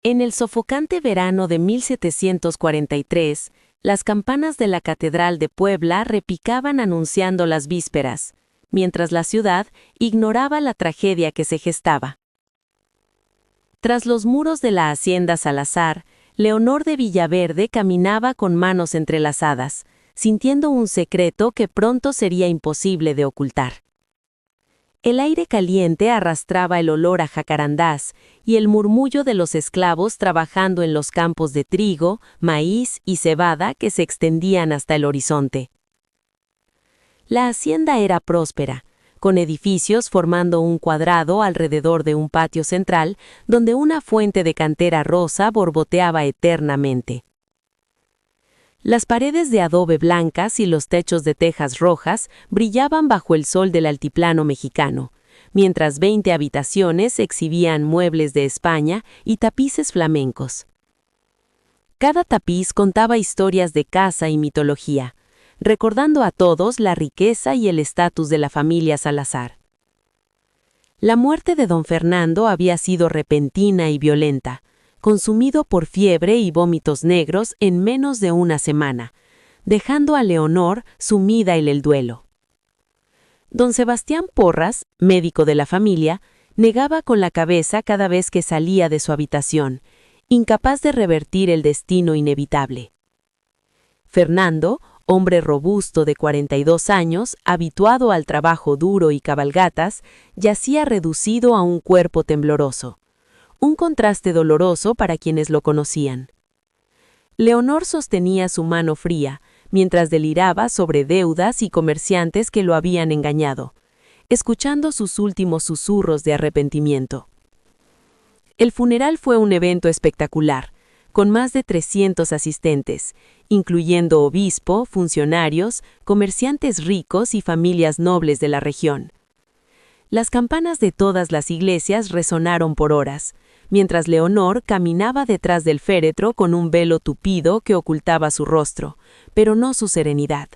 En el sofocante verano de 1743, las campanas de la Catedral de Puebla repicaban anunciando las vísperas, mientras la ciudad ignoraba la tragedia que se gestaba. Tras los muros de la hacienda Salazar, Leonor de Villaverde caminaba con manos entrelazadas, sintiendo un secreto que pronto sería imposible de ocultar. El aire caliente arrastraba el olor a jacarandás y el murmullo de los esclavos trabajando en los campos de trigo, maíz y cebada que se extendían hasta el horizonte. La hacienda era próspera, con edificios formando un cuadrado alrededor de un patio central donde una fuente de cantera rosa borboteaba eternamente. Las paredes de adobe blancas y los techos de tejas rojas brillaban bajo el sol del altiplano mexicano, mientras 20 habitaciones exhibían muebles de España y tapices flamencos. Cada tapiz contaba historias de caza y mitología, recordando a todos la riqueza y el estatus de la familia Salazar. La muerte de don Fernando había sido repentina y violenta, consumido por fiebre y vómitos negros en menos de una semana, dejando a Leonor sumida en el duelo. Don Sebastián Porras, médico de la familia, negaba con la cabeza cada vez que salía de su habitación, incapaz de revertir el destino inevitable. Fernando, hombre robusto de 42 años, habituado al trabajo duro y cabalgatas, yacía reducido a un cuerpo tembloroso. Un contraste doloroso para quienes lo conocían. Leonor sostenía su mano fría, mientras deliraba sobre deudas y comerciantes que lo habían engañado, escuchando sus últimos susurros de arrepentimiento. El funeral fue un evento espectacular, con más de 300 asistentes, incluyendo obispo, funcionarios, comerciantes ricos y familias nobles de la región. Las campanas de todas las iglesias resonaron por horas, mientras Leonor caminaba detrás del féretro con un velo tupido que ocultaba su rostro, pero no su serenidad.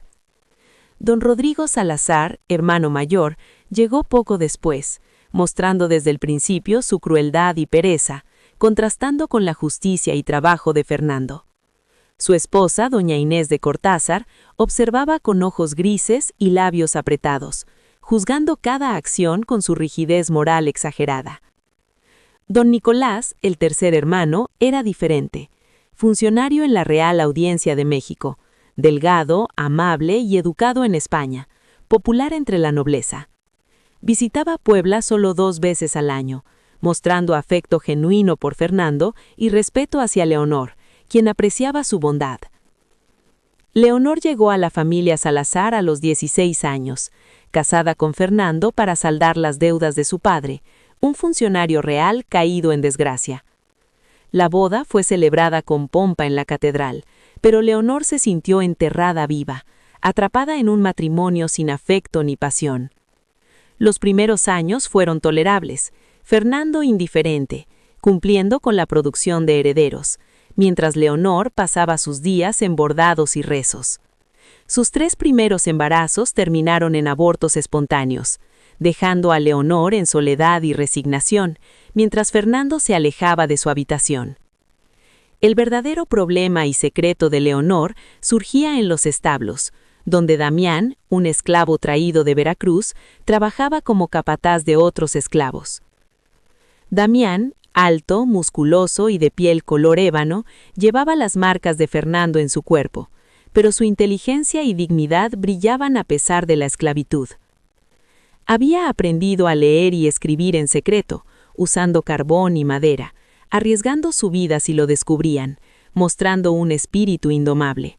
Don Rodrigo Salazar, hermano mayor, llegó poco después, mostrando desde el principio su crueldad y pereza, contrastando con la justicia y trabajo de Fernando. Su esposa, doña Inés de Cortázar, observaba con ojos grises y labios apretados, juzgando cada acción con su rigidez moral exagerada. Don Nicolás, el tercer hermano, era diferente, funcionario en la Real Audiencia de México, delgado, amable y educado en España, popular entre la nobleza. Visitaba Puebla solo 2 veces al año, mostrando afecto genuino por Fernando y respeto hacia Leonor, quien apreciaba su bondad. Leonor llegó a la familia Salazar a los 16 años, casada con Fernando para saldar las deudas de su padre, un funcionario real caído en desgracia. La boda fue celebrada con pompa en la catedral, pero Leonor se sintió enterrada viva, atrapada en un matrimonio sin afecto ni pasión. Los primeros años fueron tolerables, Fernando indiferente, cumpliendo con la producción de herederos, mientras Leonor pasaba sus días en bordados y rezos. Sus 3 primeros embarazos terminaron en abortos espontáneos, dejando a Leonor en soledad y resignación, mientras Fernando se alejaba de su habitación. El verdadero problema y secreto de Leonor surgía en los establos, donde Damián, un esclavo traído de Veracruz, trabajaba como capataz de otros esclavos. Damián, alto, musculoso y de piel color ébano, llevaba las marcas de Fernando en su cuerpo, pero su inteligencia y dignidad brillaban a pesar de la esclavitud. Había aprendido a leer y escribir en secreto, usando carbón y madera, arriesgando su vida si lo descubrían, mostrando un espíritu indomable.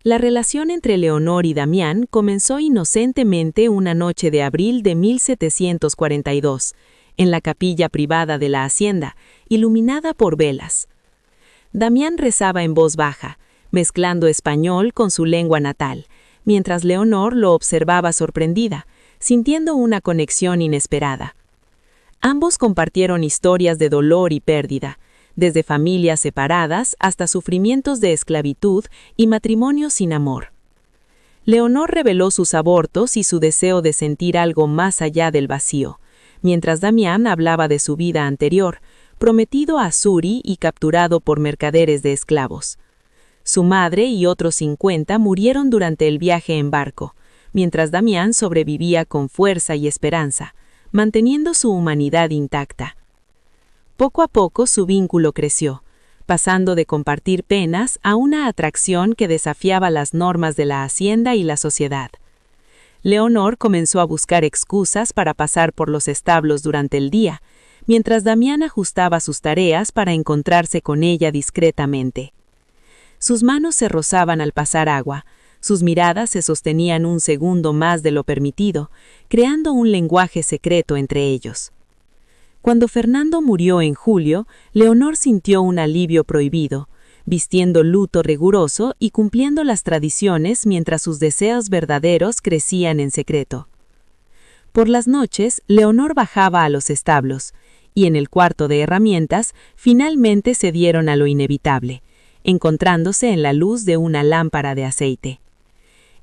La relación entre Leonor y Damián comenzó inocentemente una noche de abril de 1742, en la capilla privada de la hacienda, iluminada por velas. Damián rezaba en voz baja, mezclando español con su lengua natal, mientras Leonor lo observaba sorprendida, sintiendo una conexión inesperada. Ambos compartieron historias de dolor y pérdida, desde familias separadas hasta sufrimientos de esclavitud y matrimonios sin amor. Leonor reveló sus abortos y su deseo de sentir algo más allá del vacío, mientras Damián hablaba de su vida anterior, prometido a Suri y capturado por mercaderes de esclavos. Su madre y otros 50 murieron durante el viaje en barco, mientras Damián sobrevivía con fuerza y esperanza, manteniendo su humanidad intacta. Poco a poco su vínculo creció, pasando de compartir penas a una atracción que desafiaba las normas de la hacienda y la sociedad. Leonor comenzó a buscar excusas para pasar por los establos durante el día, mientras Damián ajustaba sus tareas para encontrarse con ella discretamente. Sus manos se rozaban al pasar agua, sus miradas se sostenían un segundo más de lo permitido, creando un lenguaje secreto entre ellos. Cuando Fernando murió en julio, Leonor sintió un alivio prohibido, vistiendo luto riguroso y cumpliendo las tradiciones mientras sus deseos verdaderos crecían en secreto. Por las noches, Leonor bajaba a los establos, y en el cuarto de herramientas finalmente cedieron a lo inevitable, encontrándose en la luz de una lámpara de aceite.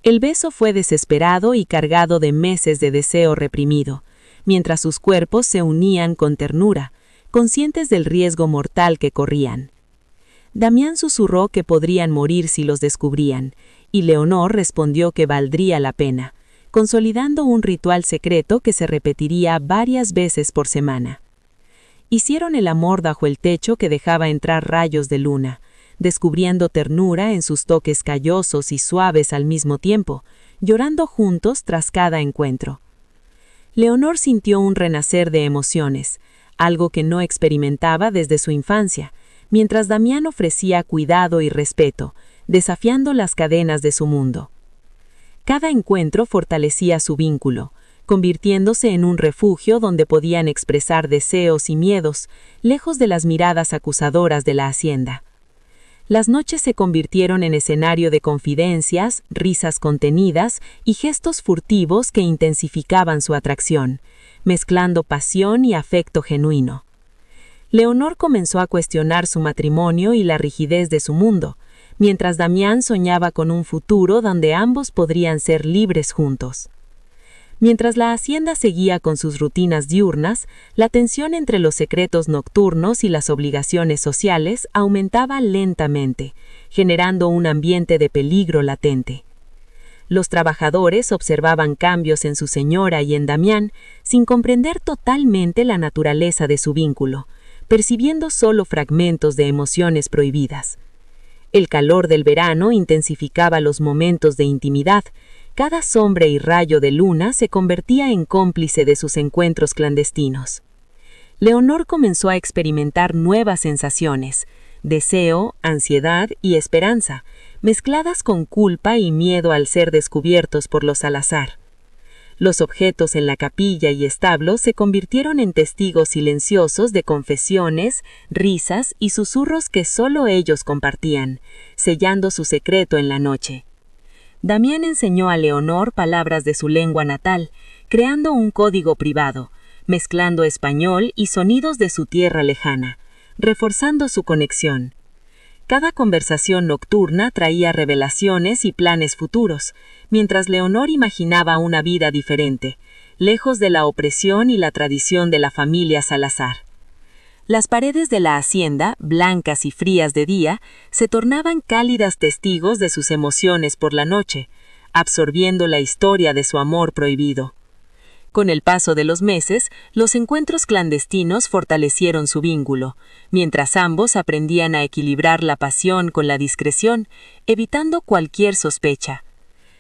El beso fue desesperado y cargado de meses de deseo reprimido, mientras sus cuerpos se unían con ternura, conscientes del riesgo mortal que corrían. Damián susurró que podrían morir si los descubrían, y Leonor respondió que valdría la pena, consolidando un ritual secreto que se repetiría varias veces por semana. Hicieron el amor bajo el techo que dejaba entrar rayos de luna, descubriendo ternura en sus toques callosos y suaves al mismo tiempo, llorando juntos tras cada encuentro. Leonor sintió un renacer de emociones, algo que no experimentaba desde su infancia, mientras Damián ofrecía cuidado y respeto, desafiando las cadenas de su mundo. Cada encuentro fortalecía su vínculo, convirtiéndose en un refugio donde podían expresar deseos y miedos, lejos de las miradas acusadoras de la hacienda. Las noches se convirtieron en escenario de confidencias, risas contenidas y gestos furtivos que intensificaban su atracción, mezclando pasión y afecto genuino. Leonor comenzó a cuestionar su matrimonio y la rigidez de su mundo, mientras Damián soñaba con un futuro donde ambos podrían ser libres juntos. Mientras la hacienda seguía con sus rutinas diurnas, la tensión entre los secretos nocturnos y las obligaciones sociales aumentaba lentamente, generando un ambiente de peligro latente. Los trabajadores observaban cambios en su señora y en Damián, sin comprender totalmente la naturaleza de su vínculo, percibiendo solo fragmentos de emociones prohibidas. El calor del verano intensificaba los momentos de intimidad. Cada sombra y rayo de luna se convertía en cómplice de sus encuentros clandestinos. Leonor comenzó a experimentar nuevas sensaciones, deseo, ansiedad y esperanza, mezcladas con culpa y miedo al ser descubiertos por los Salazar. Los objetos en la capilla y establo se convirtieron en testigos silenciosos de confesiones, risas y susurros que solo ellos compartían, sellando su secreto en la noche. Damián enseñó a Leonor palabras de su lengua natal, creando un código privado, mezclando español y sonidos de su tierra lejana, reforzando su conexión. Cada conversación nocturna traía revelaciones y planes futuros, mientras Leonor imaginaba una vida diferente, lejos de la opresión y la tradición de la familia Salazar. Las paredes de la hacienda, blancas y frías de día, se tornaban cálidas testigos de sus emociones por la noche, absorbiendo la historia de su amor prohibido. Con el paso de los meses, los encuentros clandestinos fortalecieron su vínculo, mientras ambos aprendían a equilibrar la pasión con la discreción, evitando cualquier sospecha.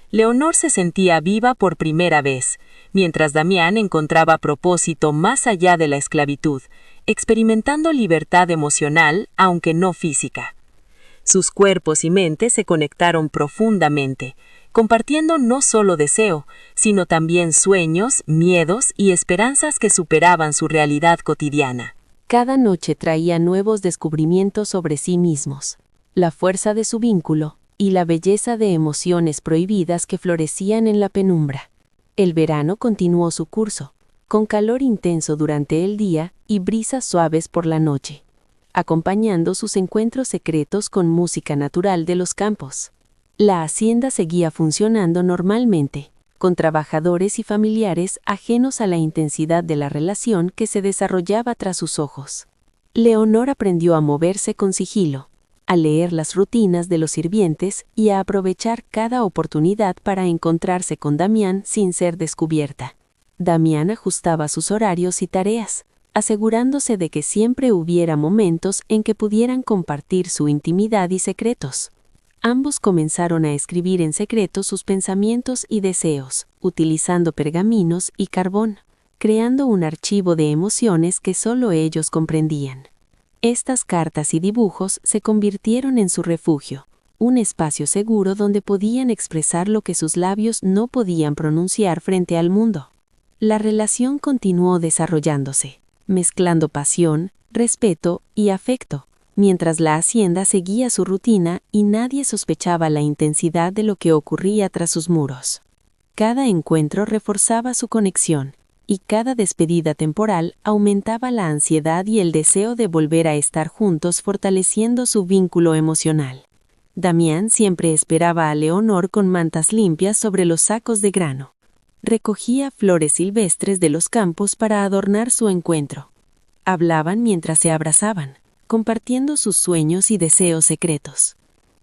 Leonor se sentía viva por primera vez, mientras Damián encontraba propósito más allá de la esclavitud, experimentando libertad emocional, aunque no física. Sus cuerpos y mentes se conectaron profundamente, compartiendo no solo deseo, sino también sueños, miedos y esperanzas que superaban su realidad cotidiana. Cada noche traía nuevos descubrimientos sobre sí mismos, la fuerza de su vínculo y la belleza de emociones prohibidas que florecían en la penumbra. El verano continuó su curso, con calor intenso durante el día y brisas suaves por la noche, acompañando sus encuentros secretos con música natural de los campos. La hacienda seguía funcionando normalmente, con trabajadores y familiares ajenos a la intensidad de la relación que se desarrollaba tras sus ojos. Leonor aprendió a moverse con sigilo, a leer las rutinas de los sirvientes y a aprovechar cada oportunidad para encontrarse con Damián sin ser descubierta. Damián ajustaba sus horarios y tareas, asegurándose de que siempre hubiera momentos en que pudieran compartir su intimidad y secretos. Ambos comenzaron a escribir en secreto sus pensamientos y deseos, utilizando pergaminos y carbón, creando un archivo de emociones que solo ellos comprendían. Estas cartas y dibujos se convirtieron en su refugio, un espacio seguro donde podían expresar lo que sus labios no podían pronunciar frente al mundo. La relación continuó desarrollándose, mezclando pasión, respeto y afecto, mientras la hacienda seguía su rutina y nadie sospechaba la intensidad de lo que ocurría tras sus muros. Cada encuentro reforzaba su conexión, y cada despedida temporal aumentaba la ansiedad y el deseo de volver a estar juntos, fortaleciendo su vínculo emocional. Damián siempre esperaba a Leonor con mantas limpias sobre los sacos de grano. Recogía flores silvestres de los campos para adornar su encuentro. Hablaban mientras se abrazaban, compartiendo sus sueños y deseos secretos.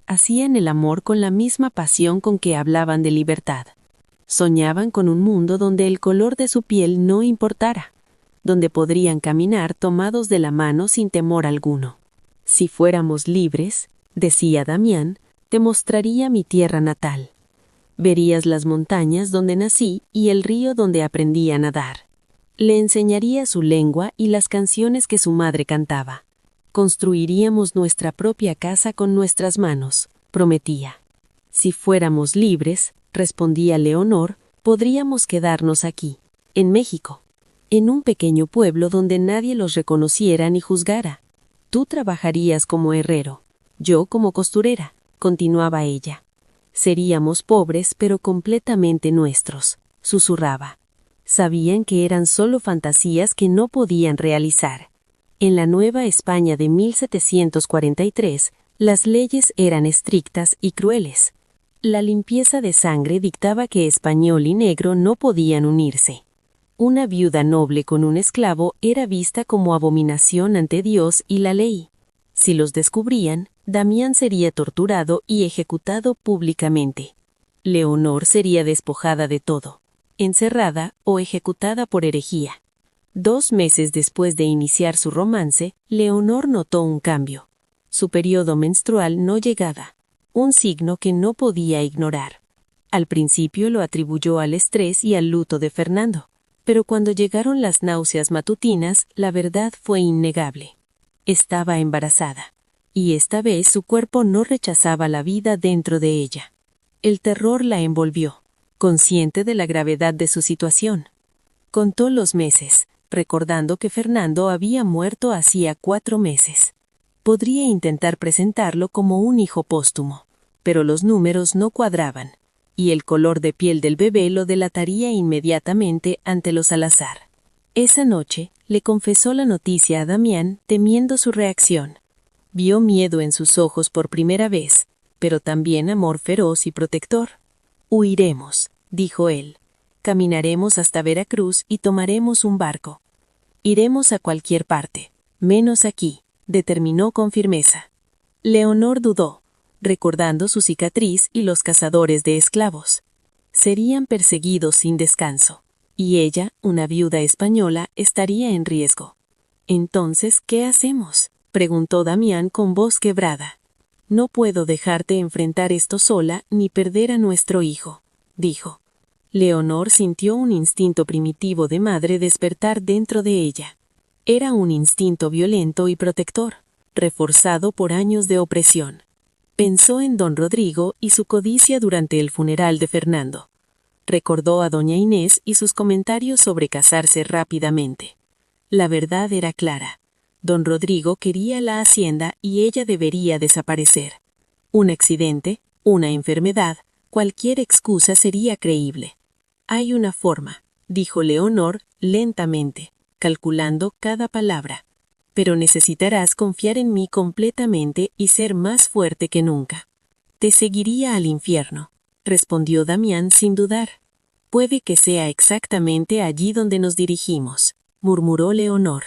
Hacían el amor con la misma pasión con que hablaban de libertad. Soñaban con un mundo donde el color de su piel no importara, donde podrían caminar tomados de la mano sin temor alguno. Si fuéramos libres, decía Damián, te mostraría mi tierra natal. Verías las montañas donde nací y el río donde aprendí a nadar. Le enseñaría su lengua y las canciones que su madre cantaba. Construiríamos nuestra propia casa con nuestras manos, prometía. Si fuéramos libres, respondía Leonor, podríamos quedarnos aquí, en México, en un pequeño pueblo donde nadie los reconociera ni juzgara. Tú trabajarías como herrero, yo como costurera, continuaba ella. Seríamos pobres pero completamente nuestros, susurraba. Sabían que eran solo fantasías que no podían realizar. En la Nueva España de 1743, las leyes eran estrictas y crueles. La limpieza de sangre dictaba que español y negro no podían unirse. Una viuda noble con un esclavo era vista como abominación ante Dios y la ley. Si los descubrían, Damián sería torturado y ejecutado públicamente. Leonor sería despojada de todo, encerrada o ejecutada por herejía. 2 meses después de iniciar su romance, Leonor notó un cambio. Su periodo menstrual no llegaba, un signo que no podía ignorar. Al principio lo atribuyó al estrés y al luto de Fernando, pero cuando llegaron las náuseas matutinas, la verdad fue innegable. Estaba embarazada, y esta vez su cuerpo no rechazaba la vida dentro de ella. El terror la envolvió, consciente de la gravedad de su situación. Contó los meses, recordando que Fernando había muerto hacía 4 meses. Podría intentar presentarlo como un hijo póstumo, pero los números no cuadraban, y el color de piel del bebé lo delataría inmediatamente ante los Salazar. Esa noche le confesó la noticia a Damián, temiendo su reacción. Vio miedo en sus ojos por primera vez, pero también amor feroz y protector. «Huiremos», dijo él. «Caminaremos hasta Veracruz y tomaremos un barco. Iremos a cualquier parte, menos aquí», determinó con firmeza. Leonor dudó, recordando su cicatriz y los cazadores de esclavos. Serían perseguidos sin descanso, y ella, una viuda española, estaría en riesgo. «Entonces, ¿qué hacemos?», preguntó Damián con voz quebrada. «No puedo dejarte enfrentar esto sola ni perder a nuestro hijo», dijo. Leonor sintió un instinto primitivo de madre despertar dentro de ella. Era un instinto violento y protector, reforzado por años de opresión. Pensó en don Rodrigo y su codicia durante el funeral de Fernando. Recordó a doña Inés y sus comentarios sobre casarse rápidamente. La verdad era clara. Don Rodrigo quería la hacienda y ella debería desaparecer. Un accidente, una enfermedad, cualquier excusa sería creíble. «Hay una forma», dijo Leonor lentamente, calculando cada palabra. «Pero necesitarás confiar en mí completamente y ser más fuerte que nunca». «Te seguiría al infierno», respondió Damián sin dudar. «Puede que sea exactamente allí donde nos dirigimos», murmuró Leonor.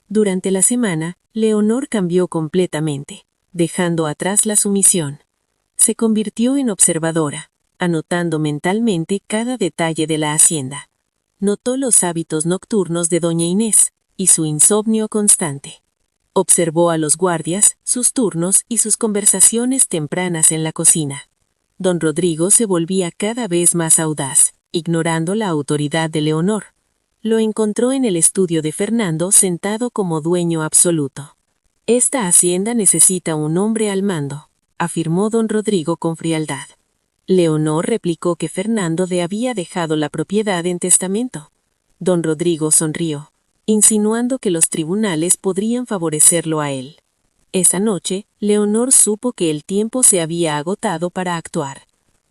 Durante la semana, Leonor cambió completamente, dejando atrás la sumisión. Se convirtió en observadora, anotando mentalmente cada detalle de la hacienda. Notó los hábitos nocturnos de doña Inés y su insomnio constante. Observó a los guardias, sus turnos y sus conversaciones tempranas en la cocina. Don Rodrigo se volvía cada vez más audaz, ignorando la autoridad de Leonor. Lo encontró en el estudio de Fernando sentado como dueño absoluto. «Esta hacienda necesita un hombre al mando», afirmó don Rodrigo con frialdad. Leonor replicó que Fernando le había dejado la propiedad en testamento. Don Rodrigo sonrió, insinuando que los tribunales podrían favorecerlo a él. Esa noche, Leonor supo que el tiempo se había agotado para actuar.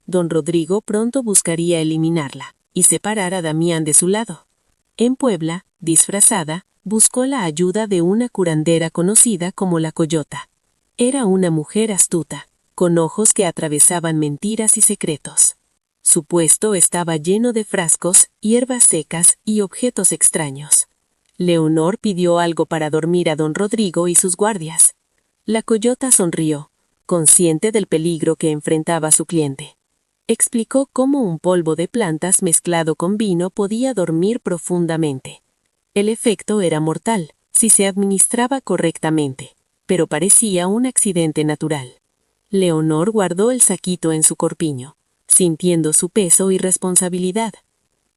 Don Rodrigo pronto buscaría eliminarla y separar a Damián de su lado. En Puebla, disfrazada, buscó la ayuda de una curandera conocida como la Coyota. Era una mujer astuta, con ojos que atravesaban mentiras y secretos. Su puesto estaba lleno de frascos, hierbas secas y objetos extraños. Leonor pidió algo para dormir a don Rodrigo y sus guardias. La Coyota sonrió, consciente del peligro que enfrentaba su cliente. Explicó cómo un polvo de plantas mezclado con vino podía dormir profundamente. El efecto era mortal, si se administraba correctamente, pero parecía un accidente natural. Leonor guardó el saquito en su corpiño, sintiendo su peso y responsabilidad.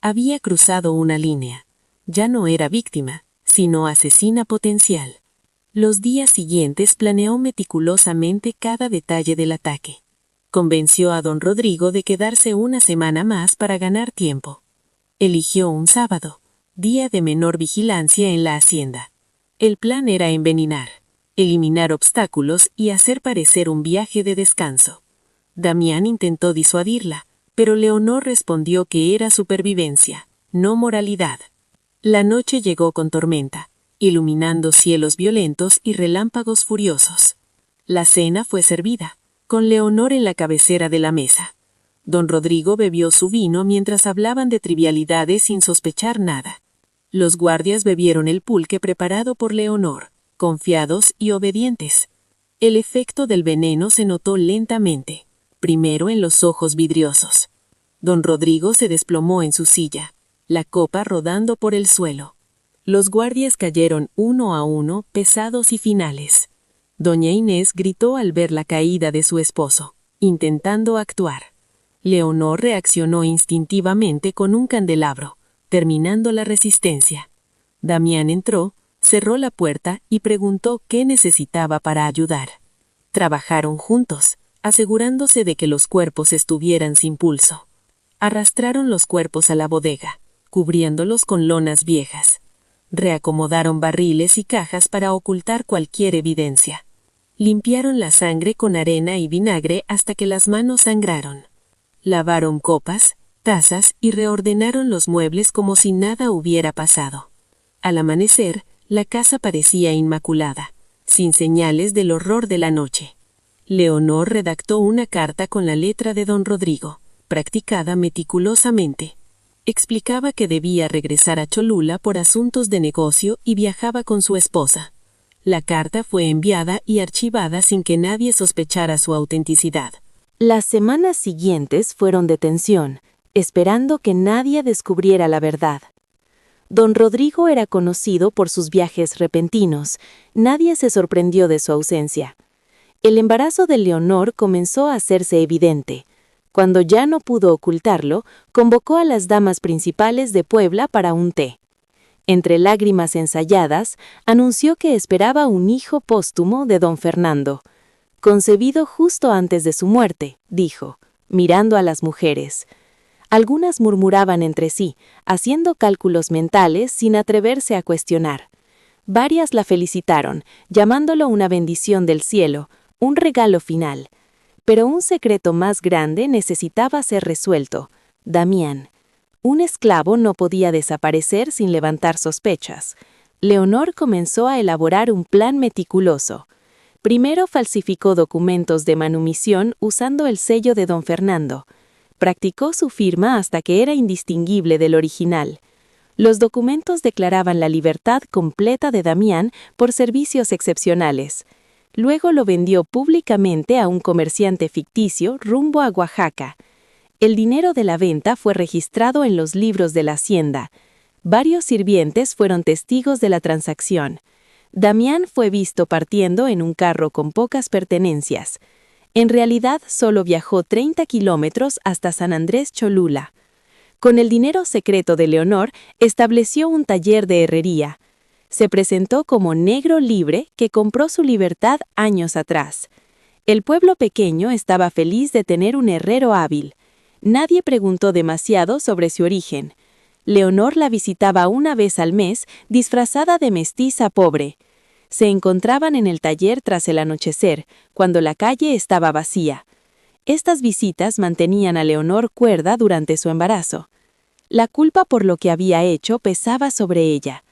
Había cruzado una línea. Ya no era víctima, sino asesina potencial. Los días siguientes planeó meticulosamente cada detalle del ataque. Convenció a don Rodrigo de quedarse una semana más para ganar tiempo. Eligió un sábado, día de menor vigilancia en la hacienda. El plan era envenenar, eliminar obstáculos y hacer parecer un viaje de descanso. Damián intentó disuadirla, pero Leonor respondió que era supervivencia, no moralidad. La noche llegó con tormenta, iluminando cielos violentos y relámpagos furiosos. La cena fue servida, con Leonor en la cabecera de la mesa. Don Rodrigo bebió su vino mientras hablaban de trivialidades sin sospechar nada. Los guardias bebieron el pulque preparado por Leonor, confiados y obedientes. El efecto del veneno se notó lentamente, primero en los ojos vidriosos. Don Rodrigo se desplomó en su silla, la copa rodando por el suelo. Los guardias cayeron uno a uno, pesados y finales. Doña Inés gritó al ver la caída de su esposo, intentando actuar. Leonor reaccionó instintivamente con un candelabro, terminando la resistencia. Damián entró, cerró la puerta y preguntó qué necesitaba para ayudar. Trabajaron juntos, asegurándose de que los cuerpos estuvieran sin pulso. Arrastraron los cuerpos a la bodega, cubriéndolos con lonas viejas. Reacomodaron barriles y cajas para ocultar cualquier evidencia. Limpiaron la sangre con arena y vinagre hasta que las manos sangraron. Lavaron copas, tazas y reordenaron los muebles como si nada hubiera pasado. Al amanecer, la casa parecía inmaculada, sin señales del horror de la noche. Leonor redactó una carta con la letra de don Rodrigo, practicada meticulosamente. Explicaba que debía regresar a Cholula por asuntos de negocio y viajaba con su esposa. La carta fue enviada y archivada sin que nadie sospechara su autenticidad. Las semanas siguientes fueron de tensión, esperando que nadie descubriera la verdad. Don Rodrigo era conocido por sus viajes repentinos. Nadie se sorprendió de su ausencia. El embarazo de Leonor comenzó a hacerse evidente. Cuando ya no pudo ocultarlo, convocó a las damas principales de Puebla para un té. Entre lágrimas ensayadas, anunció que esperaba un hijo póstumo de don Fernando. Concebido justo antes de su muerte, dijo, mirando a las mujeres. Algunas murmuraban entre sí, haciendo cálculos mentales sin atreverse a cuestionar. Varias la felicitaron, llamándolo una bendición del cielo, un regalo final. Pero un secreto más grande necesitaba ser resuelto. Damián. Un esclavo no podía desaparecer sin levantar sospechas. Leonor comenzó a elaborar un plan meticuloso. Primero falsificó documentos de manumisión usando el sello de don Fernando. Practicó su firma hasta que era indistinguible del original. Los documentos declaraban la libertad completa de Damián por servicios excepcionales. Luego lo vendió públicamente a un comerciante ficticio rumbo a Oaxaca. El dinero de la venta fue registrado en los libros de la hacienda. Varios sirvientes fueron testigos de la transacción. Damián fue visto partiendo en un carro con pocas pertenencias. En realidad, solo viajó 30 kilómetros hasta San Andrés Cholula. Con el dinero secreto de Leonor, estableció un taller de herrería. Se presentó como negro libre que compró su libertad años atrás. El pueblo pequeño estaba feliz de tener un herrero hábil. Nadie preguntó demasiado sobre su origen. Leonor la visitaba una vez al mes, disfrazada de mestiza pobre. Se encontraban en el taller tras el anochecer, cuando la calle estaba vacía. Estas visitas mantenían a Leonor cuerda durante su embarazo. La culpa por lo que había hecho pesaba sobre ella.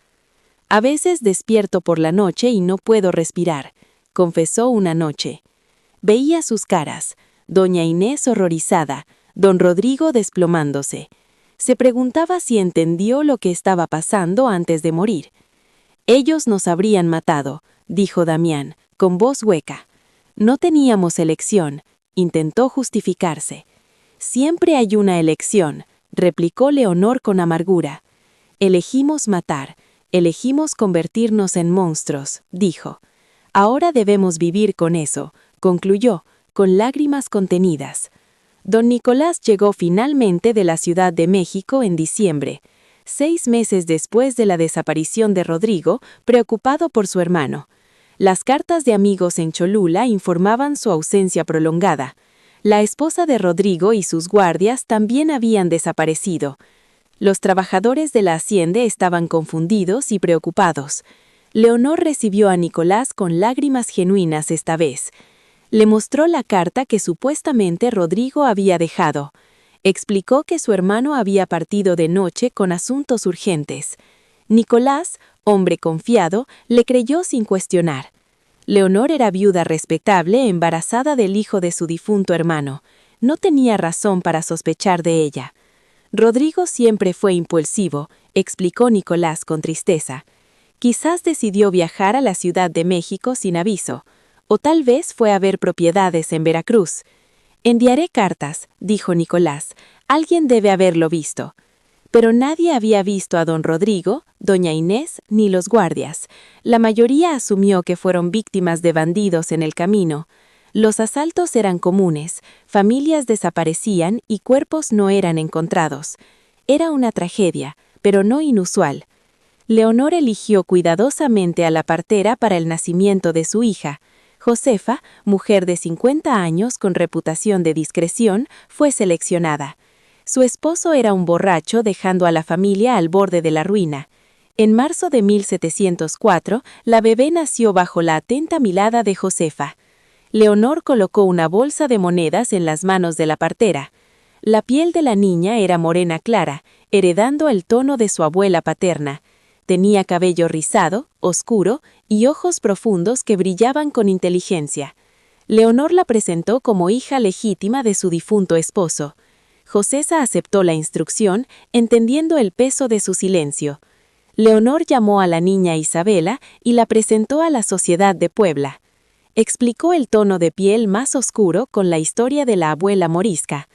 «A veces despierto por la noche y no puedo respirar», confesó una noche. Veía sus caras, doña Inés horrorizada, don Rodrigo desplomándose. Se preguntaba si entendió lo que estaba pasando antes de morir. «Ellos nos habrían matado», dijo Damián, con voz hueca. «No teníamos elección», intentó justificarse. «Siempre hay una elección», replicó Leonor con amargura. «Elegimos matar, elegimos convertirnos en monstruos», dijo. «Ahora debemos vivir con eso», concluyó, con lágrimas contenidas. Don Nicolás llegó finalmente de la Ciudad de México en diciembre, 6 meses después de la desaparición de Rodrigo, preocupado por su hermano. Las cartas de amigos en Cholula informaban su ausencia prolongada. La esposa de Rodrigo y sus guardias también habían desaparecido. Los trabajadores de la hacienda estaban confundidos y preocupados. Leonor recibió a Nicolás con lágrimas genuinas esta vez. Le mostró la carta que supuestamente Rodrigo había dejado. Explicó que su hermano había partido de noche con asuntos urgentes. Nicolás, hombre confiado, le creyó sin cuestionar. Leonor era viuda respetable, embarazada del hijo de su difunto hermano. No tenía razón para sospechar de ella. Rodrigo siempre fue impulsivo, explicó Nicolás con tristeza. Quizás decidió viajar a la Ciudad de México sin aviso. O tal vez fue a ver propiedades en Veracruz. «Enviaré cartas», dijo Nicolás. «Alguien debe haberlo visto». Pero nadie había visto a don Rodrigo, doña Inés, ni los guardias. La mayoría asumió que fueron víctimas de bandidos en el camino. Los asaltos eran comunes, familias desaparecían y cuerpos no eran encontrados. Era una tragedia, pero no inusual. Leonor eligió cuidadosamente a la partera para el nacimiento de su hija. Josefa, mujer de 50 años con reputación de discreción, fue seleccionada. Su esposo era un borracho, dejando a la familia al borde de la ruina. En marzo de 1704, la bebé nació bajo la atenta mirada de Josefa. Leonor colocó una bolsa de monedas en las manos de la partera. La piel de la niña era morena clara, heredando el tono de su abuela paterna. Tenía cabello rizado, oscuro, y ojos profundos que brillaban con inteligencia. Leonor la presentó como hija legítima de su difunto esposo. Josefa aceptó la instrucción, entendiendo el peso de su silencio. Leonor llamó a la niña Isabela y la presentó a la sociedad de Puebla. Explicó el tono de piel más oscuro con la historia de la abuela morisca.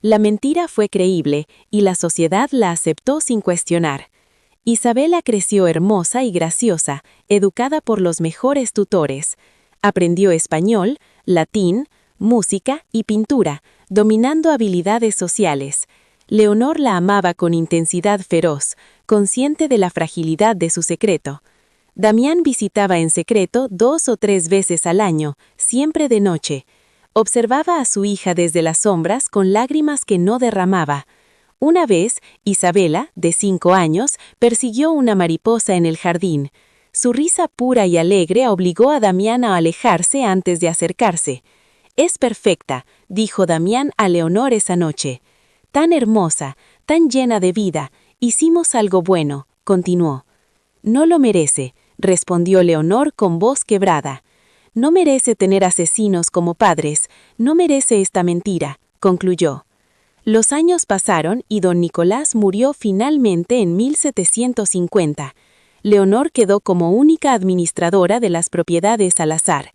La mentira fue creíble y la sociedad la aceptó sin cuestionar. Isabela creció hermosa y graciosa, educada por los mejores tutores. Aprendió español, latín, música y pintura, dominando habilidades sociales. Leonor la amaba con intensidad feroz, consciente de la fragilidad de su secreto. Damián visitaba en secreto 2 o 3 veces al año, siempre de noche. Observaba a su hija desde las sombras con lágrimas que no derramaba. Una vez, Isabela, de 5 años, persiguió una mariposa en el jardín. Su risa pura y alegre obligó a Damián a alejarse antes de acercarse. «Es perfecta», dijo Damián a Leonor esa noche. «Tan hermosa, tan llena de vida, hicimos algo bueno», continuó. «No lo merece», respondió Leonor con voz quebrada. «No merece tener asesinos como padres, no merece esta mentira», concluyó. Los años pasaron y don Nicolás murió finalmente en 1750. Leonor quedó como única administradora de las propiedades Salazar.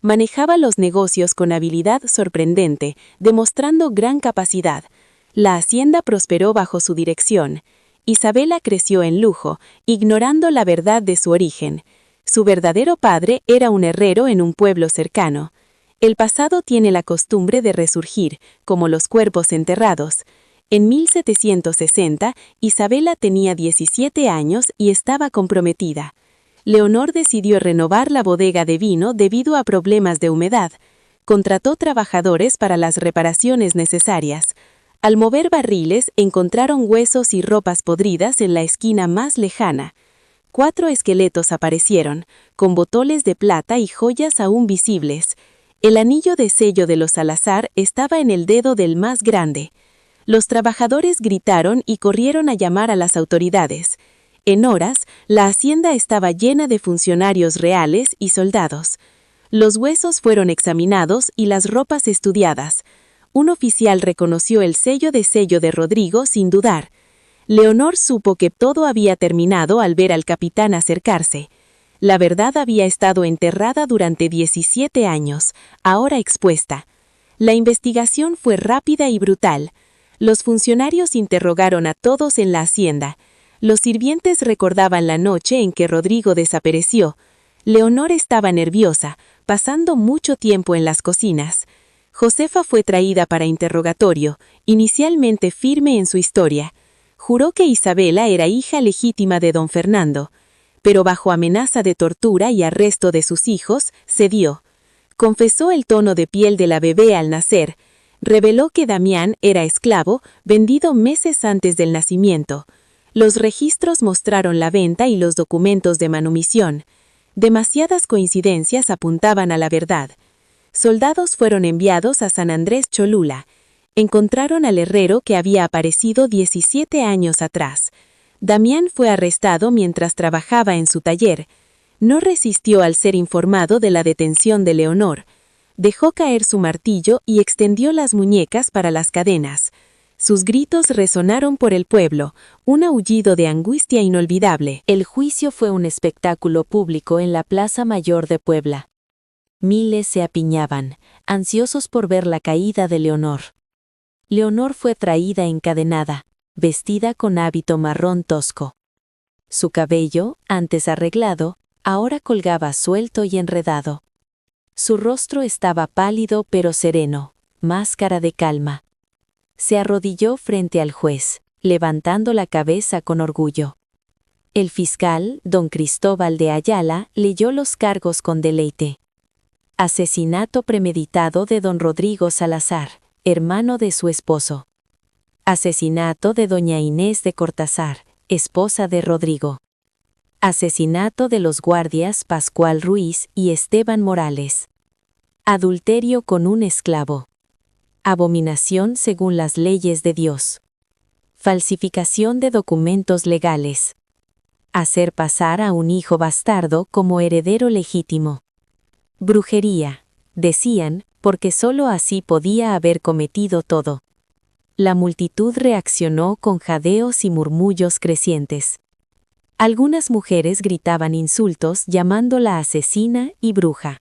Manejaba los negocios con habilidad sorprendente, demostrando gran capacidad. La hacienda prosperó bajo su dirección. Isabela creció en lujo, ignorando la verdad de su origen. Su verdadero padre era un herrero en un pueblo cercano. El pasado tiene la costumbre de resurgir, como los cuerpos enterrados. En 1760, Isabela tenía 17 años y estaba comprometida. Leonor decidió renovar la bodega de vino debido a problemas de humedad. Contrató trabajadores para las reparaciones necesarias. Al mover barriles, encontraron huesos y ropas podridas en la esquina más lejana. 4 esqueletos aparecieron, con botoles de plata y joyas aún visibles. El anillo de sello de los Salazar estaba en el dedo del más grande. Los trabajadores gritaron y corrieron a llamar a las autoridades. En horas, la hacienda estaba llena de funcionarios reales y soldados. Los huesos fueron examinados y las ropas estudiadas. Un oficial reconoció el sello de Rodrigo sin dudar. Leonor supo que todo había terminado al ver al capitán acercarse. La verdad había estado enterrada durante 17 años, ahora expuesta. La investigación fue rápida y brutal. Los funcionarios interrogaron a todos en la hacienda. Los sirvientes recordaban la noche en que Rodrigo desapareció. Leonor estaba nerviosa, pasando mucho tiempo en las cocinas. Josefa fue traída para interrogatorio, inicialmente firme en su historia. Juró que Isabela era hija legítima de don Fernando, pero bajo amenaza de tortura y arresto de sus hijos, cedió. Confesó el tono de piel de la bebé al nacer. Reveló que Damián era esclavo, vendido meses antes del nacimiento. Los registros mostraron la venta y los documentos de manumisión. Demasiadas coincidencias apuntaban a la verdad. Soldados fueron enviados a San Andrés Cholula. Encontraron al herrero que había aparecido 17 años atrás. Damián fue arrestado mientras trabajaba en su taller. No resistió al ser informado de la detención de Leonor. Dejó caer su martillo y extendió las muñecas para las cadenas. Sus gritos resonaron por el pueblo, un aullido de angustia inolvidable. El juicio fue un espectáculo público en la Plaza Mayor de Puebla. Miles se apiñaban, ansiosos por ver la caída de Leonor. Leonor fue traída encadenada, vestida con hábito marrón tosco. Su cabello, antes arreglado, ahora colgaba suelto y enredado. Su rostro estaba pálido pero sereno, máscara de calma. Se arrodilló frente al juez, levantando la cabeza con orgullo. El fiscal, don Cristóbal de Ayala, leyó los cargos con deleite. Asesinato premeditado de don Rodrigo Salazar, hermano de su esposo. Asesinato de doña Inés de Cortázar, esposa de Rodrigo. Asesinato de los guardias Pascual Ruiz y Esteban Morales. Adulterio con un esclavo. Abominación según las leyes de Dios. Falsificación de documentos legales. Hacer pasar a un hijo bastardo como heredero legítimo. Brujería, decían, porque sólo así podía haber cometido todo. La multitud reaccionó con jadeos y murmullos crecientes. Algunas mujeres gritaban insultos llamándola asesina y bruja.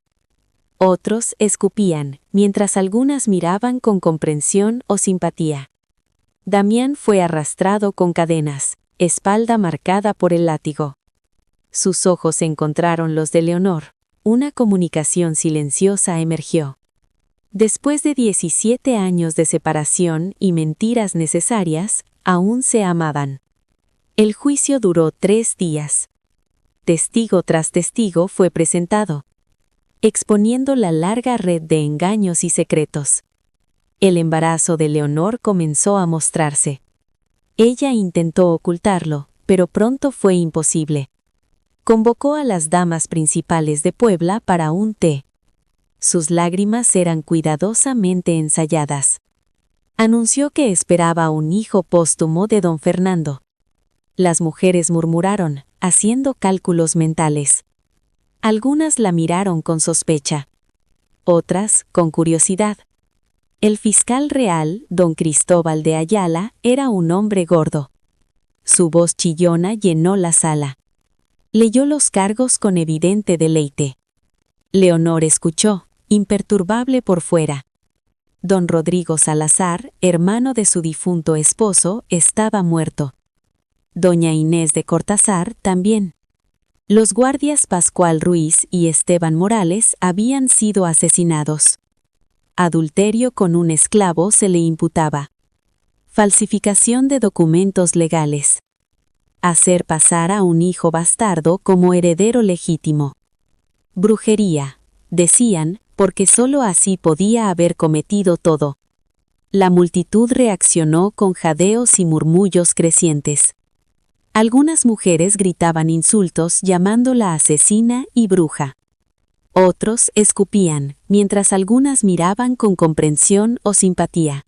Otros escupían, mientras algunas miraban con comprensión o simpatía. Damián fue arrastrado con cadenas, espalda marcada por el látigo. Sus ojos encontraron los de Leonor. Una comunicación silenciosa emergió. Después de 17 años de separación y mentiras necesarias, aún se amaban. El juicio duró 3 días. Testigo tras testigo fue presentado, exponiendo la larga red de engaños y secretos. El embarazo de Leonor comenzó a mostrarse. Ella intentó ocultarlo, pero pronto fue imposible. Convocó a las damas principales de Puebla para un té. Sus lágrimas eran cuidadosamente ensayadas. Anunció que esperaba un hijo póstumo de don Fernando. Las mujeres murmuraron, haciendo cálculos mentales. Algunas la miraron con sospecha. Otras, con curiosidad. El fiscal real, don Cristóbal de Ayala, era un hombre gordo. Su voz chillona llenó la sala. Leyó los cargos con evidente deleite. Leonor escuchó, imperturbable por fuera. Don Rodrigo Salazar, hermano de su difunto esposo, estaba muerto. Doña Inés de Cortázar también. Los guardias Pascual Ruiz y Esteban Morales habían sido asesinados. Adulterio con un esclavo se le imputaba. Falsificación de documentos legales. Hacer pasar a un hijo bastardo como heredero legítimo. Brujería, decían, porque sólo así podía haber cometido todo. La multitud reaccionó con jadeos y murmullos crecientes. Algunas mujeres gritaban insultos llamándola asesina y bruja. Otros escupían, mientras algunas miraban con comprensión o simpatía.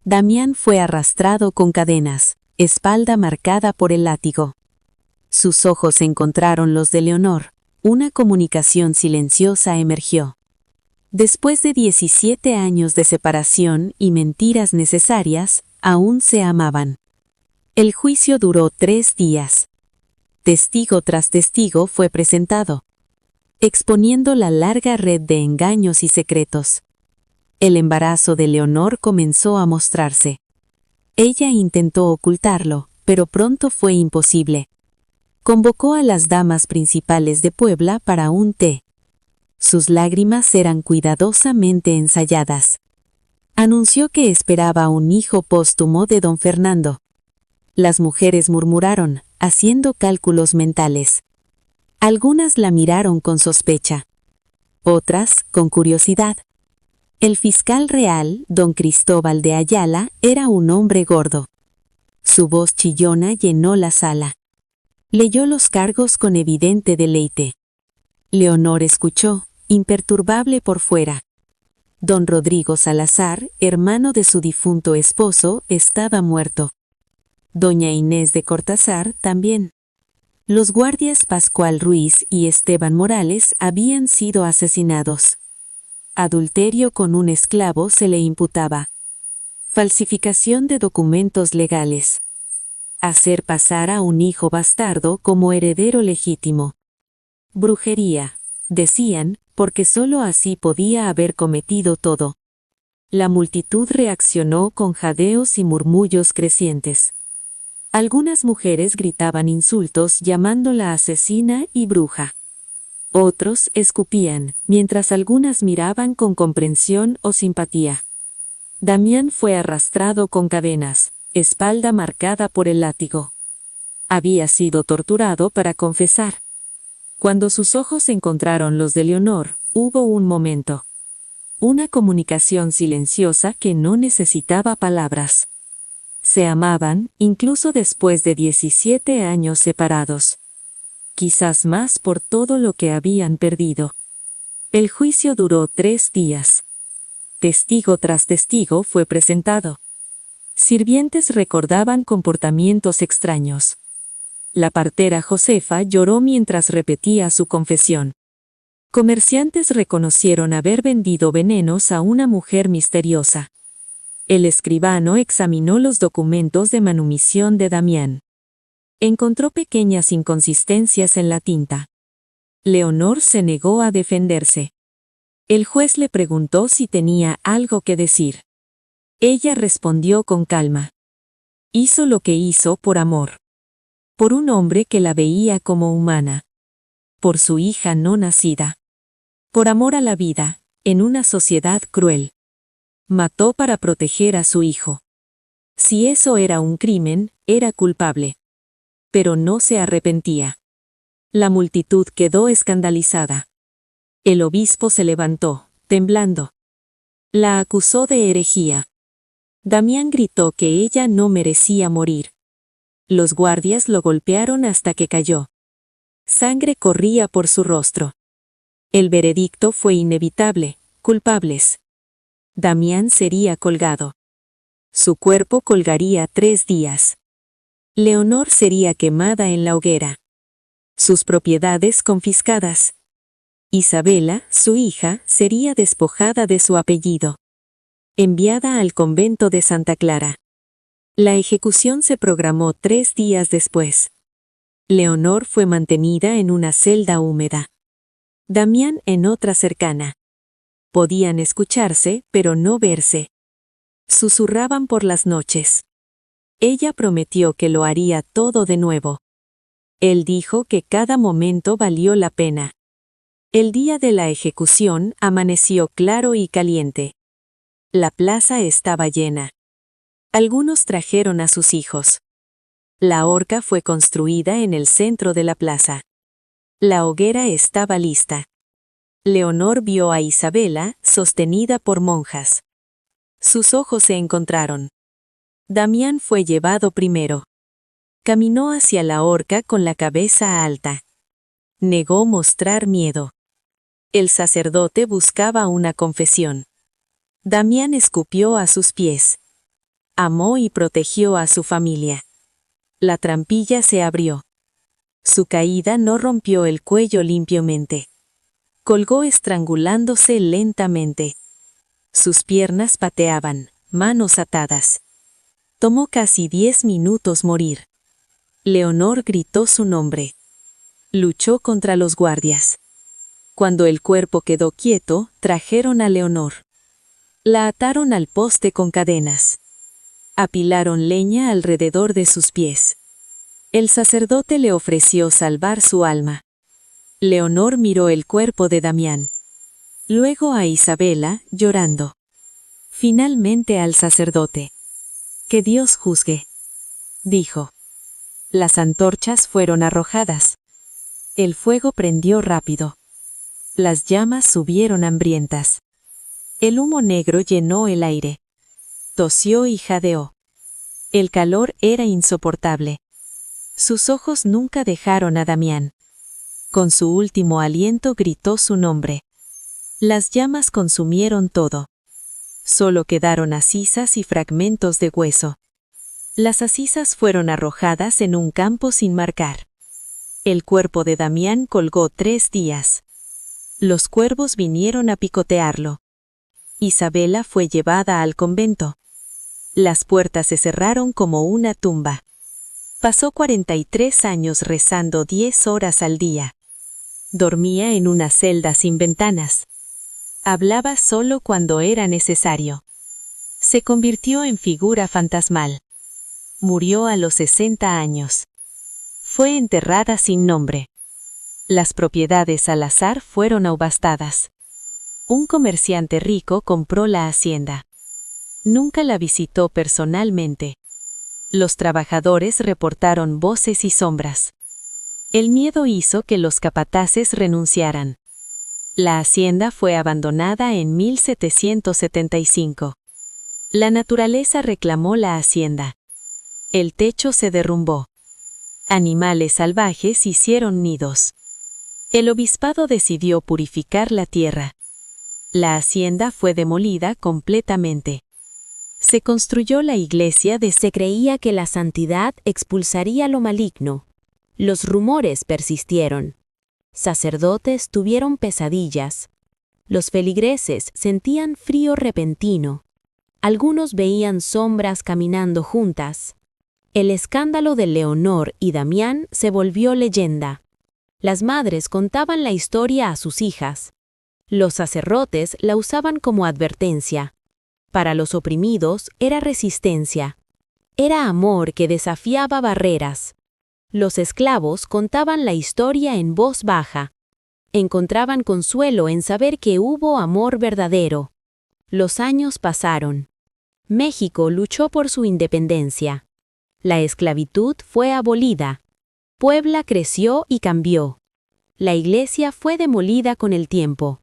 Damián fue arrastrado con cadenas, espalda marcada por el látigo. Sus ojos encontraron los de Leonor. Una comunicación silenciosa emergió. Después de 17 años de separación y mentiras necesarias, aún se amaban. El juicio duró 3 días. Testigo tras testigo fue presentado, exponiendo la larga red de engaños y secretos. El embarazo de Leonor comenzó a mostrarse. Ella intentó ocultarlo, pero pronto fue imposible. Convocó a las damas principales de Puebla para un té. Sus lágrimas eran cuidadosamente ensayadas. Anunció que esperaba un hijo póstumo de don Fernando. Las mujeres murmuraron, haciendo cálculos mentales. Algunas la miraron con sospecha. Otras, con curiosidad. El fiscal real, don Cristóbal de Ayala, era un hombre gordo. Su voz chillona llenó la sala. Leyó los cargos con evidente deleite. Leonor escuchó, imperturbable por fuera. Don Rodrigo Salazar, hermano de su difunto esposo, estaba muerto. Doña Inés de Cortázar también. Los guardias Pascual Ruiz y Esteban Morales habían sido asesinados. Adulterio con un esclavo se le imputaba. Falsificación de documentos legales. Hacer pasar a un hijo bastardo como heredero legítimo. Brujería, decían, porque sólo así podía haber cometido todo. La multitud reaccionó con jadeos y murmullos crecientes. Algunas mujeres gritaban insultos llamándola asesina y bruja. Otros escupían, mientras algunas miraban con comprensión o simpatía. Damián fue arrastrado con cadenas, espalda marcada por el látigo. Había sido torturado para confesar. Cuando sus ojos encontraron los de Leonor, hubo un momento. Una comunicación silenciosa que no necesitaba palabras. Se amaban, incluso después de 17 años separados. Quizás más por todo lo que habían perdido. El juicio duró 3 días. Testigo tras testigo fue presentado. Sirvientes recordaban comportamientos extraños. La partera Josefa lloró mientras repetía su confesión. Comerciantes reconocieron haber vendido venenos a una mujer misteriosa. El escribano examinó los documentos de manumisión de Damián. Encontró pequeñas inconsistencias en la tinta. Leonor se negó a defenderse. El juez le preguntó si tenía algo que decir. Ella respondió con calma. Hizo lo que hizo por amor. Por un hombre que la veía como humana. Por su hija no nacida. Por amor a la vida, en una sociedad cruel. Mató para proteger a su hijo. Si eso era un crimen, era culpable. Pero no se arrepentía. La multitud quedó escandalizada. El obispo se levantó, temblando. La acusó de herejía. Damián gritó que ella no merecía morir. Los guardias lo golpearon hasta que cayó. Sangre corría por su rostro. El veredicto fue inevitable, culpables. Damián sería colgado. Su cuerpo colgaría 3 días. Leonor sería quemada en la hoguera. Sus propiedades confiscadas. Isabela, su hija, sería despojada de su apellido. Enviada al convento de Santa Clara. La ejecución se programó 3 días después. Leonor fue mantenida en una celda húmeda. Damián en otra cercana. Podían escucharse, pero no verse. Susurraban por las noches. Ella prometió que lo haría todo de nuevo. Él dijo que cada momento valió la pena. El día de la ejecución amaneció claro y caliente. La plaza estaba llena. Algunos trajeron a sus hijos. La horca fue construida en el centro de la plaza. La hoguera estaba lista. Leonor vio a Isabela, sostenida por monjas. Sus ojos se encontraron. Damián fue llevado primero. Caminó hacia la horca con la cabeza alta. Negó mostrar miedo. El sacerdote buscaba una confesión. Damián escupió a sus pies. Amó y protegió a su familia. La trampilla se abrió. Su caída no rompió el cuello limpiamente. Colgó estrangulándose lentamente. Sus piernas pateaban, manos atadas. Tomó casi 10 minutos morir. Leonor gritó su nombre. Luchó contra los guardias. Cuando el cuerpo quedó quieto, trajeron a Leonor. La ataron al poste con cadenas. Apilaron leña alrededor de sus pies. El sacerdote le ofreció salvar su alma. Leonor miró el cuerpo de Damián. Luego a Isabela, llorando. Finalmente al sacerdote. Que Dios juzgue, dijo. Las antorchas fueron arrojadas. El fuego prendió rápido. Las llamas subieron hambrientas. El humo negro llenó el aire. Tosió y jadeó. El calor era insoportable. Sus ojos nunca dejaron a Damián. Con su último aliento gritó su nombre. Las llamas consumieron todo. Solo quedaron asizas y fragmentos de hueso. Las asizas fueron arrojadas en un campo sin marcar. El cuerpo de Damián colgó 3 días. Los cuervos vinieron a picotearlo. Isabela fue llevada al convento. Las puertas se cerraron como una tumba. Pasó 43 años rezando 10 horas al día. Dormía en una celda sin ventanas. Hablaba solo cuando era necesario. Se convirtió en figura fantasmal. Murió a los 60 años. Fue enterrada sin nombre. Las propiedades al azar fueron aubastadas. Un comerciante rico compró la hacienda. Nunca la visitó personalmente. Los trabajadores reportaron voces y sombras. El miedo hizo que los capataces renunciaran. La hacienda fue abandonada en 1775. La naturaleza reclamó la hacienda. El techo se derrumbó. Animales salvajes hicieron nidos. El obispado decidió purificar la tierra. La hacienda fue demolida completamente. Se construyó la iglesia se creía que la santidad expulsaría lo maligno. Los rumores persistieron. Sacerdotes tuvieron pesadillas. Los feligreses sentían frío repentino. Algunos veían sombras caminando juntas. El escándalo de Leonor y Damián se volvió leyenda. Las madres contaban la historia a sus hijas. Los sacerdotes la usaban como advertencia. Para los oprimidos era resistencia. Era amor que desafiaba barreras. Los esclavos contaban la historia en voz baja. Encontraban consuelo en saber que hubo amor verdadero. Los años pasaron. México luchó por su independencia. La esclavitud fue abolida. Puebla creció y cambió. La iglesia fue demolida con el tiempo.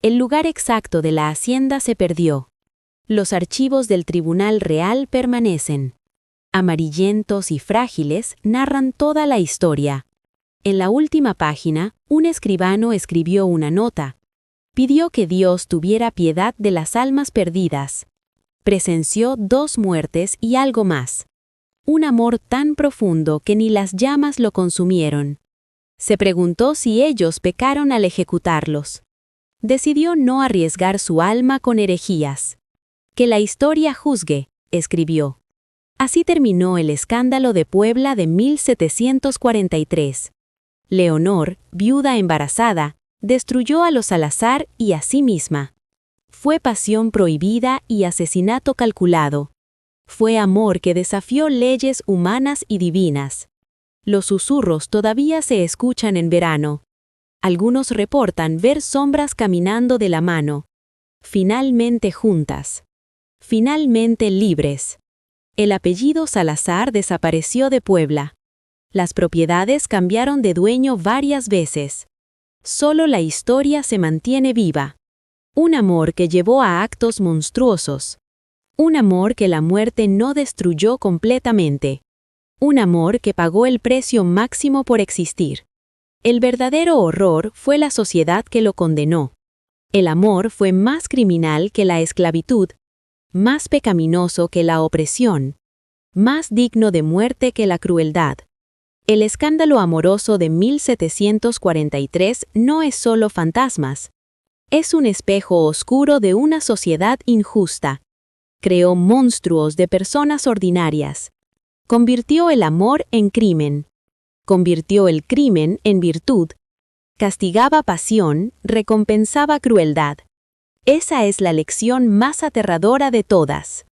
El lugar exacto de la hacienda se perdió. Los archivos del Tribunal Real permanecen. Amarillentos y frágiles, narran toda la historia. En la última página, un escribano escribió una nota. Pidió que Dios tuviera piedad de las almas perdidas. Presenció 2 muertes y algo más. Un amor tan profundo que ni las llamas lo consumieron. Se preguntó si ellos pecaron al ejecutarlos. Decidió no arriesgar su alma con herejías. Que la historia juzgue, escribió. Así terminó el escándalo de Puebla de 1743. Leonor, viuda embarazada, destruyó a los Salazar y a sí misma. Fue pasión prohibida y asesinato calculado. Fue amor que desafió leyes humanas y divinas. Los susurros todavía se escuchan en verano. Algunos reportan ver sombras caminando de la mano. Finalmente juntas. Finalmente libres. El apellido Salazar desapareció de Puebla. Las propiedades cambiaron de dueño varias veces. Solo la historia se mantiene viva. Un amor que llevó a actos monstruosos. Un amor que la muerte no destruyó completamente. Un amor que pagó el precio máximo por existir. El verdadero horror fue la sociedad que lo condenó. El amor fue más criminal que la esclavitud, más pecaminoso que la opresión, más digno de muerte que la crueldad. El escándalo amoroso de 1743 no es solo fantasmas. Es un espejo oscuro de una sociedad injusta. Creó monstruos de personas ordinarias. Convirtió el amor en crimen. Convirtió el crimen en virtud. Castigaba pasión, recompensaba crueldad. Esa es la lección más aterradora de todas.